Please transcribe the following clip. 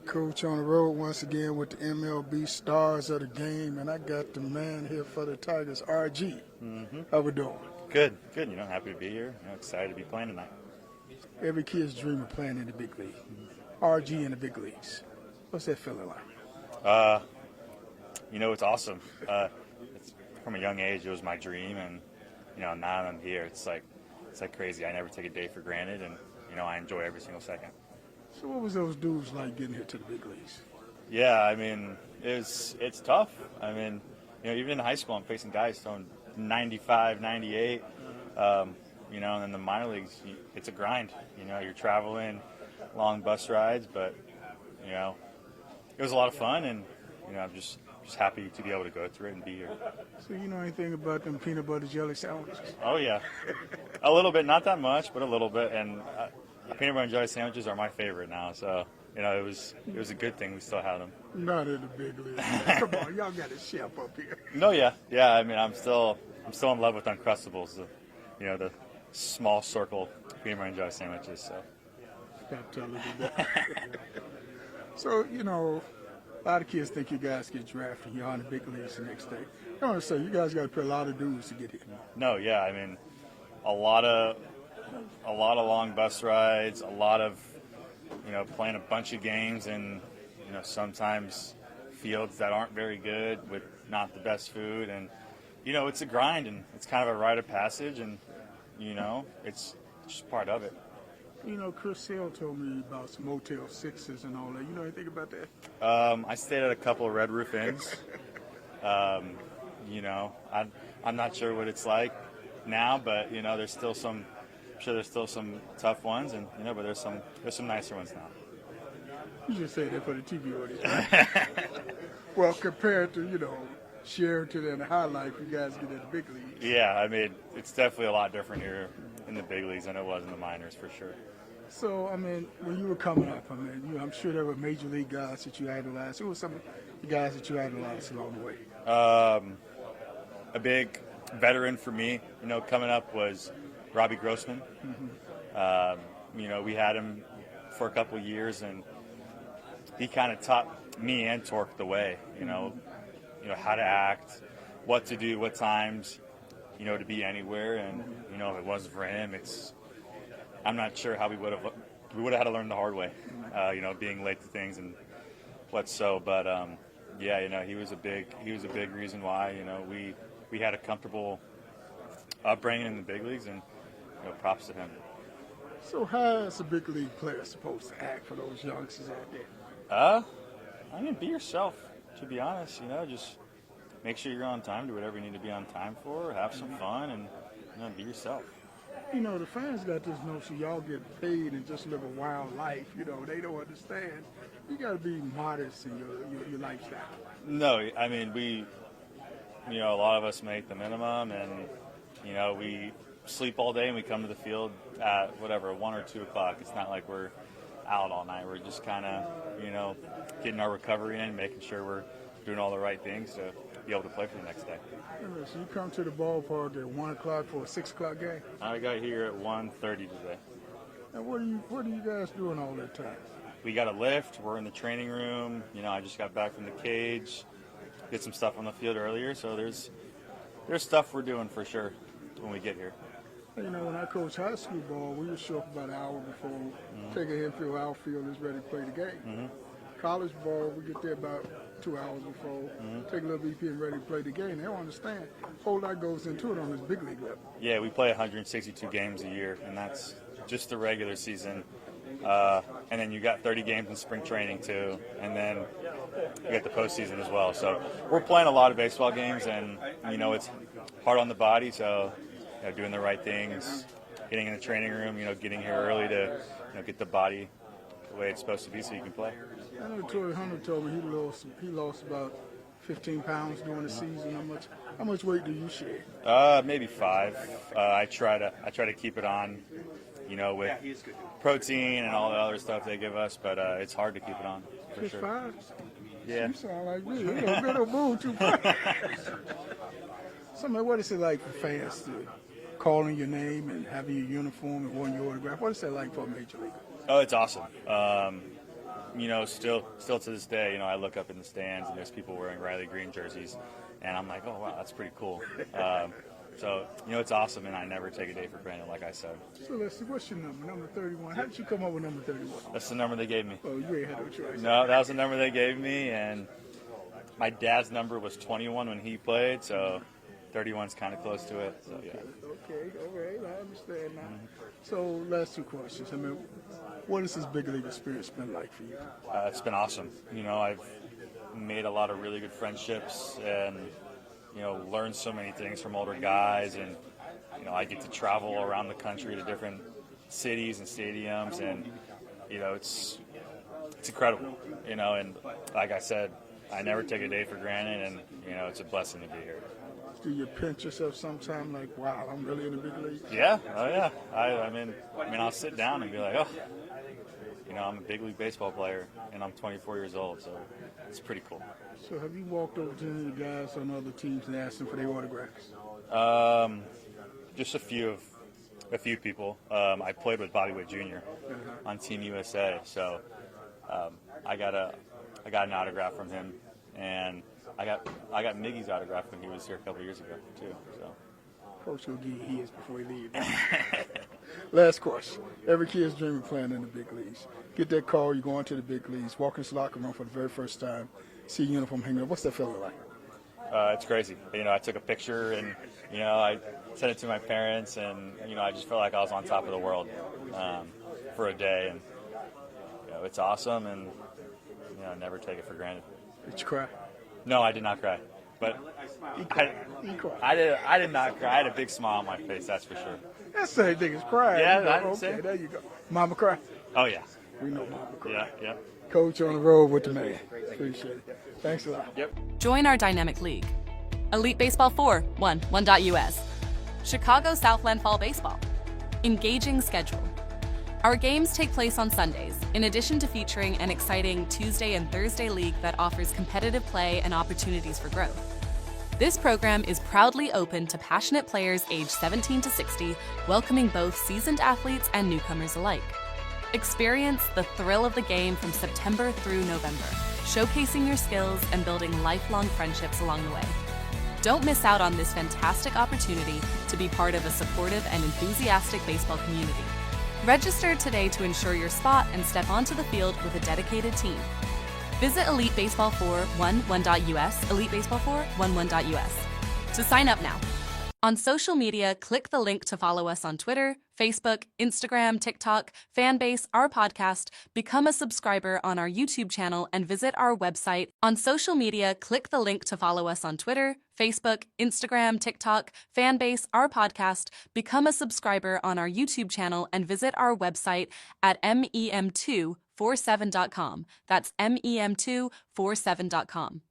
Coach, on the road once again with the MLB Stars of the Game, and I got the man here for the Tigers, RG. How we doing? Good. Happy to be here. Excited to be playing tonight. Every kid's dream of playing in the big league. RG in the big leagues. What's that feeling like? It's awesome. From a young age, it was my dream, and now I'm here. It's like crazy. I never take a day for granted, and I enjoy every single second. So what was those dudes like getting here to the big leagues? Yeah, I mean, it's tough. I mean, even in high school, I'm facing guys throwing 95, 98. And then the minor leagues, it's a grind. You're traveling long bus rides, but it was a lot of fun, and I'm just happy to be able to go through it and be here. So you know anything about them peanut butter jelly sandwiches? Oh yeah, a little bit, not that much, but a little bit. And peanut butter and jelly sandwiches are my favorite now. So it was a good thing we still had them. Not in the big league. Come on, y'all got a chef up here. No, yeah. I mean, I'm still in love with Uncrustables. The small circle peanut butter and jelly sandwiches. So. Stop telling me that. So a lot of kids think you guys get drafted. You're on the big leagues the next day. I want to say you guys got to pay a lot of dues to get here. No, yeah. I mean, a lot of long bus rides. A lot of playing a bunch of games in sometimes fields that aren't very good with not the best food, and it's a grind, and it's kind of a rite of passage, and it's just part of it. Chris Sale told me about some Motel 6s and all that. You know anything about that? I stayed at a couple of Red Roof Inns. I'm not sure what it's like now, but there's still some. I'm sure there's still some tough ones, and but there's some nicer ones now. You just said that for the TV audience. Well, compared to Sheraton and High Life, you guys get in the big leagues. Yeah, I mean it's definitely a lot different here in the big leagues than it was in the minors for sure. So, I mean, when you were coming up, I'm sure there were major league guys that you idolized. Who were some of the guys that you idolized along the way? A big veteran for me, coming up was Robbie Grossman. We had him for a couple of years, and he kind of taught me and Torque the way, how to act, what to do, what times, to be anywhere. And, if it wasn't for him, I'm not sure how we would have had to learn the hard way, being late to things and what so. But, he was a big reason why, we had a comfortable upbringing in the big leagues, and, props to him. So how is a big league player supposed to act for those youngsters out there? Be yourself, to be honest, just make sure you're on time, do whatever you need to be on time for, have some fun, and, be yourself. The fans got this notion y'all get paid and just live a wild life. They don't understand. You got to be modest in your lifestyle. No, I mean, we, a lot of us make the minimum, and, we sleep all day and we come to the field at 1 or 2 o'clock. It's not like we're out all night. We're just kind of, getting our recovery in, making sure we're doing all the right things to be able to play for the next day. So you come to the ballpark at 1 o'clock for a 6 o'clock game? I got here at 1:30 today. And what are you guys doing all that time? We got a lift. We're in the training room. I just got back from the cage. Did some stuff on the field earlier. So there's stuff we're doing for sure when we get here. When I coached high school ball, we would show up about an hour before, take an infield, outfield is ready to play the game. College ball, we get there about 2 hours before, take a little BP and ready to play the game. They don't understand. A whole lot goes into it on this big league level. Yeah, we play 162 games a year, and that's just the regular season. And then you got 30 games in spring training too, and then you get the postseason as well. So we're playing a lot of baseball games, and it's hard on the body. So doing the right things, getting in the training room, getting here early to get the body the way it's supposed to be so you can play. I know Torrey Hunter told me he lost about 15 pounds during the season. How much weight do you shed? Maybe 5. I try to keep it on, with protein and all the other stuff they give us, but it's hard to keep it on for Just sure. 5? Yeah. You sound like me. You don't get no move too fast. So, man, what is it like for fans to calling your name and having your uniform and wanting your autograph? What is that like for a major leaguer? Oh, it's awesome. still to this day, I look up in the stands and there's people wearing Riley Greene jerseys, and I'm like, oh wow, that's pretty cool. So it's awesome, and I never take a day for granted, like I said. So let's see, what's your number 31? How did you come up with number 31? That's the number they gave me. Oh, you ain't had no choice. No, that was the number they gave me, and my dad's number was 21 when he played, so 31's kind of close to it. So yeah. Okay, all right, I understand now. So last two questions. What has this big league experience been like for you? It's been awesome. I've made a lot of really good friendships, and learned so many things from older guys, and I get to travel around the country to different cities and stadiums, and it's incredible. And like I said, I never take a day for granted, and it's a blessing to be here. Do you pinch yourself sometime like, wow, I'm really in the big league? Yeah, oh yeah. I mean, I'll sit down and be like, oh, I'm a big league baseball player, and I'm 24 years old, so it's pretty cool. So have you walked over to any of the guys on other teams and asked them for their autographs? Just a few people. I played with Bobby Witt Jr. on Team USA, so I got an autograph from him, and I got Miggy's autograph when he was here a couple years ago too. So Coach will give you his before he leaves. Last question. Every kid's dreaming of playing in the big leagues. Get that call, you go into the big leagues, walk into the locker room for the very first time, see your uniform hanging up. What's that feeling like? It's crazy. I took a picture, and I sent it to my parents, and I just felt like I was on top of the world for a day, and it's awesome, and never take it for granted. Did you cry? No, I did not cry, but I did not cry. I had a big smile on my face, that's for sure. That's the same thing as crying. Yeah, okay, there you go. Mama cry? Oh yeah. We know Mama cry. Yeah. Coach on the road with the man. Appreciate it. Thanks a lot. Yep. Join our dynamic league. Elite Baseball 4, 1.US. Chicago Southland Fall Baseball. Engaging schedule. Our games take place on Sundays, in addition to featuring an exciting Tuesday and Thursday league that offers competitive play and opportunities for growth. This program is proudly open to passionate players aged 17 to 60, welcoming both seasoned athletes and newcomers alike. Experience the thrill of the game from September through November, showcasing your skills and building lifelong friendships along the way. Don't miss out on this fantastic opportunity to be part of a supportive and enthusiastic baseball community. Register today to ensure your spot and step onto the field with a dedicated team. Visit Elite Baseball 4 1.US, Elite Baseball 4 1.US to sign up now. On social media, click the link to follow us on Twitter, Facebook, Instagram, TikTok, Fanbase, our podcast, become a subscriber on our YouTube channel, and visit our website. On social media, click the link to follow us on Twitter, Facebook, Instagram, TikTok, Fanbase, our podcast, become a subscriber on our YouTube channel, and visit our website at mem247.com. That's mem247.com.